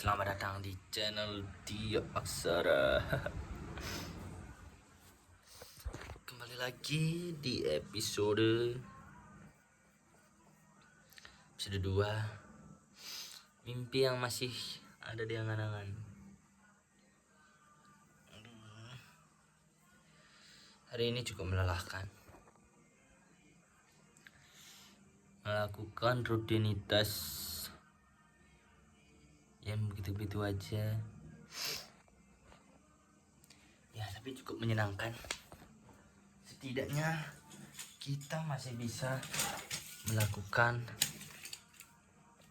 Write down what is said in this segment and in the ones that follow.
Selamat datang di channel Dia Aksara. Kembali lagi di episode 2, mimpi yang masih ada di angan-angan. Hari ini cukup melelahkan. Melakukan rutinitas yang begitu-begitu aja. Ya, tapi cukup menyenangkan. Setidaknya kita masih bisa melakukan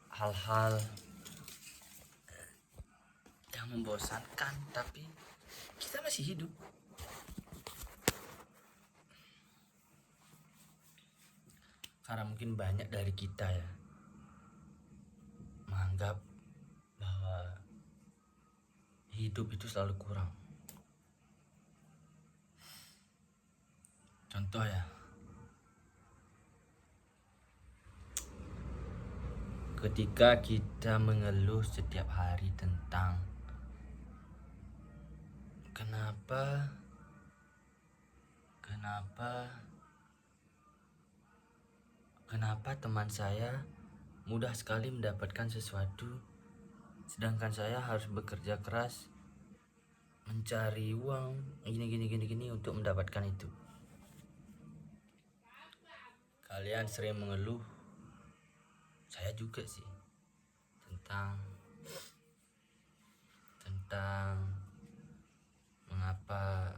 hal-hal yang membosankan, tapi kita masih hidup. Karena mungkin banyak dari kita ya menganggap bahwa hidup itu selalu kurang. Contoh ya, ketika kita mengeluh setiap hari tentang kenapa teman saya mudah sekali mendapatkan sesuatu, sedangkan saya harus bekerja keras mencari uang gini untuk mendapatkan itu. Kalian sering mengeluh, saya juga sih, tentang mengapa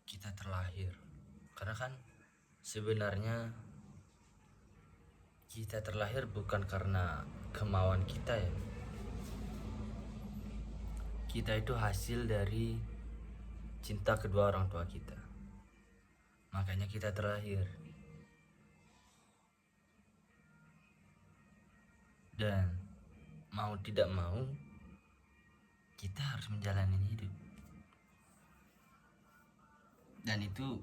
kita terlahir. Karena kan sebenarnya kita terlahir bukan karena kemauan kita ya. Kita itu hasil dari cinta kedua orang tua kita. Makanya kita terlahir. Dan mau tidak mau, kita harus menjalani hidup. Dan itu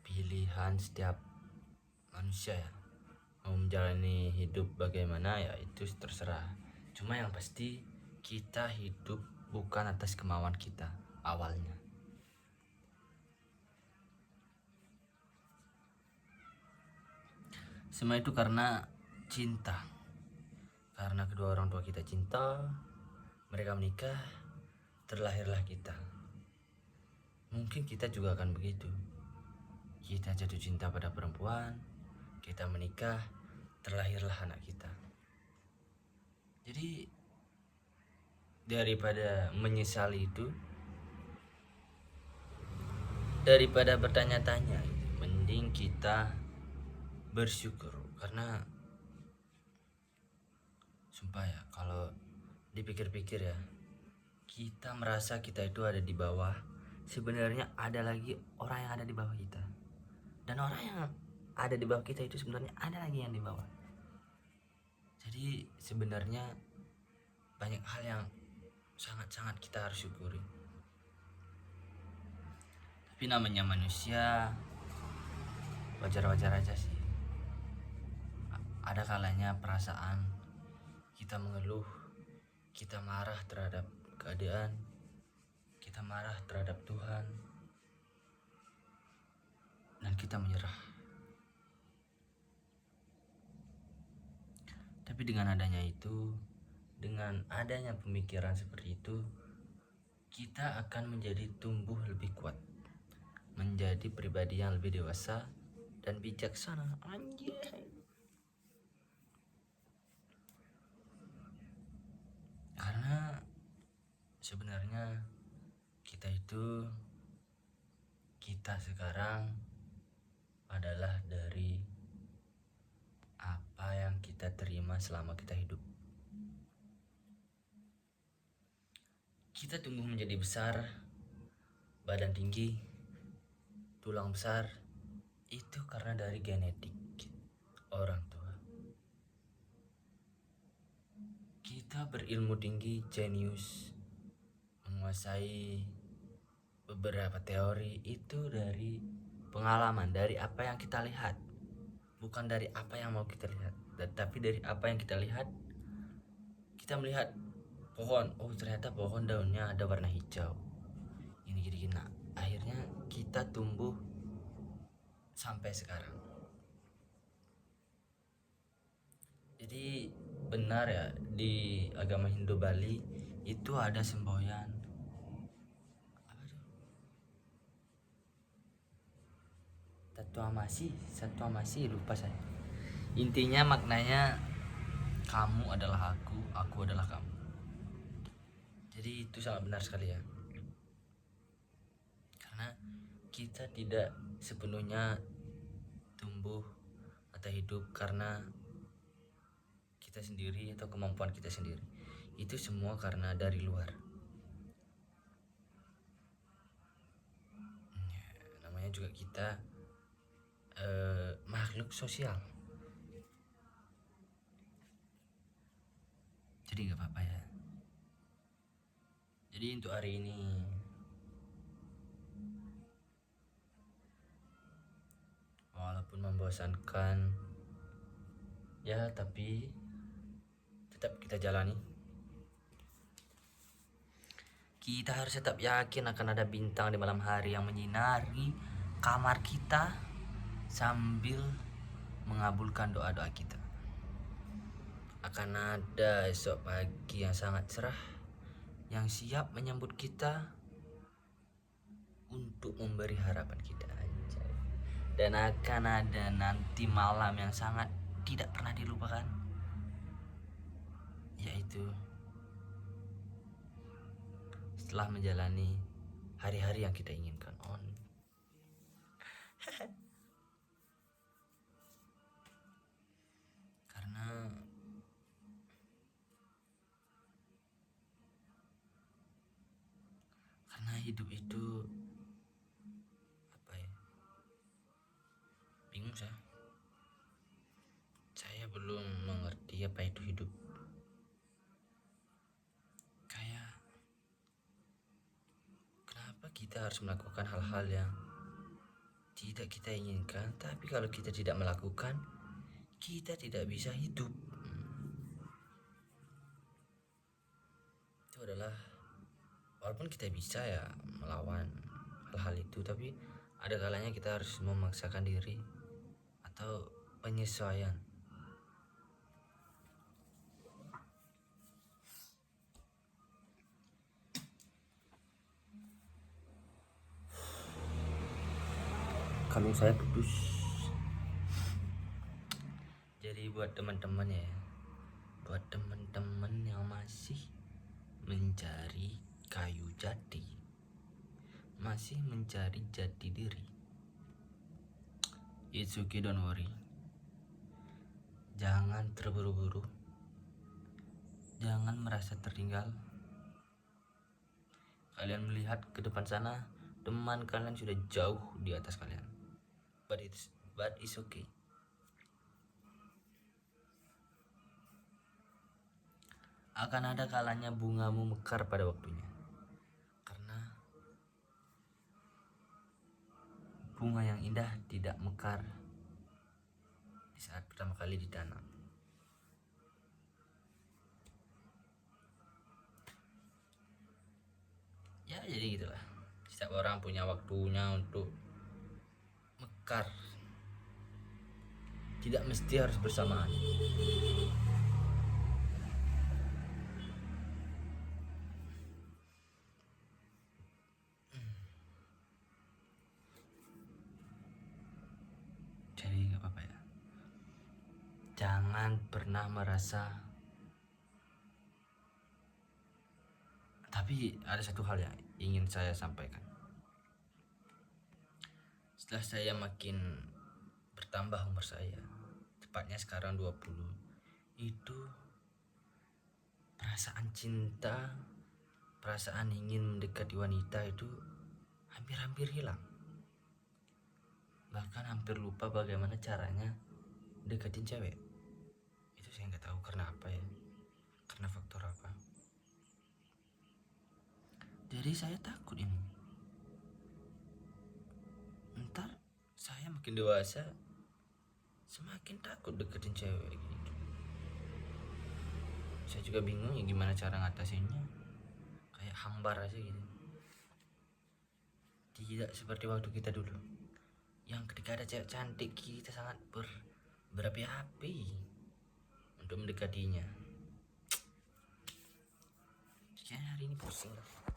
pilihan setiap manusia ya. Mau menjalani hidup bagaimana ya itu terserah. Cuma yang pasti kita hidup bukan atas kemauan kita awalnya. Semua itu karena cinta. Karena kedua orang tua kita cinta, mereka menikah, terlahirlah kita. Mungkin kita juga akan begitu. Kita jatuh cinta pada perempuan, kita menikah, terlahirlah anak kita. Jadi daripada menyesali itu, daripada bertanya-tanya, mending kita bersyukur. Karena sumpah ya, kalau dipikir-pikir ya, kita merasa kita itu ada di bawah, sebenarnya ada lagi orang yang ada di bawah kita. Dan orang yang ada di bawah kita itu sebenarnya ada lagi yang di bawah. Jadi sebenarnya banyak hal yang sangat-sangat kita harus syukuri. Tapi namanya manusia, wajar-wajar aja sih. Ada kalanya perasaan kita mengeluh, kita marah terhadap keadaan, kita marah terhadap Tuhan, dan kita menyerah. Tapi dengan adanya itu, dengan adanya pemikiran seperti itu, kita akan menjadi tumbuh lebih kuat, menjadi pribadi yang lebih dewasa dan bijaksana. Anjay. Karena sebenarnya kita sekarang adalah dari apa yang kita terima selama kita hidup. Kita tumbuh menjadi besar, badan tinggi, tulang besar, itu karena dari genetik orang tua. Kita berilmu tinggi, jenius, menguasai beberapa teori, itu dari pengalaman, dari apa yang kita lihat. bukan dari apa yang mau kita lihat, tapi dari apa yang kita lihat. Kita melihat pohon, oh ternyata pohon daunnya ada warna hijau, ini gini-gini. Nah, akhirnya kita tumbuh sampai sekarang. Jadi benar ya, di agama Hindu Bali itu ada semboyan apa tuh? Satu amasi lupa saya. Intinya maknanya kamu adalah aku adalah kamu. Jadi itu sangat benar sekali ya. Karena kita tidak sepenuhnya tumbuh atau hidup karena kita sendiri atau kemampuan kita sendiri. Itu semua karena dari luar. Namanya juga kita makhluk sosial. Jadi nggak apa-apa ya. Jadi untuk hari ini walaupun membosankan ya, tapi tetap kita jalani. Kita harus tetap yakin akan ada bintang di malam hari yang menyinari kamar kita sambil mengabulkan doa-doa kita. Akan ada esok pagi yang sangat cerah yang siap menyambut kita untuk memberi harapan kita, anjay. Dan akan ada nanti malam yang sangat tidak pernah dilupakan, yaitu setelah menjalani hari-hari yang kita inginkan. Karena hidup itu apa ya, bingung saya belum mengerti apa itu hidup. Kayak kenapa kita harus melakukan hal-hal yang tidak kita inginkan, tapi kalau kita tidak melakukan, kita tidak bisa hidup. Itu adalah, walaupun kita bisa ya melawan hal-hal itu, tapi ada kalanya kita harus memaksakan diri atau penyesuaian. Kalung saya putus. Jadi buat teman-teman ya, buat teman-teman yang masih mencari kayu jati, masih mencari jati diri, it's okay, don't worry. Jangan terburu-buru, jangan merasa tertinggal. Kalian melihat ke depan sana, teman kalian sudah jauh di atas kalian, but it's okay. Akan ada kalanya bungamu mekar pada waktunya, karena bunga yang indah tidak mekar di saat pertama kali ditanam. Ya jadi gitulah, setiap orang punya waktunya untuk mekar, tidak mesti harus bersamaan. Jadi gak apa-apa ya, jangan pernah merasa. Tapi ada satu hal yang ingin saya sampaikan. Setelah saya makin bertambah umur saya, tepatnya sekarang 20, itu perasaan cinta, perasaan ingin mendekati wanita itu hampir-hampir hilang. Bahkan hampir lupa bagaimana caranya deketin cewek. Itu saya nggak tahu karena apa ya, karena faktor apa. Jadi saya takut ini, ntar saya makin dewasa, semakin takut deketin cewek gitu. Saya juga bingung ya gimana cara ngatasinnya, kayak hambar aja gitu. Tidak seperti waktu kita dulu, yang ketika ada cewek cantik kita sangat berapi-api untuk mendekatinya. Kayaknya hari ini pusing.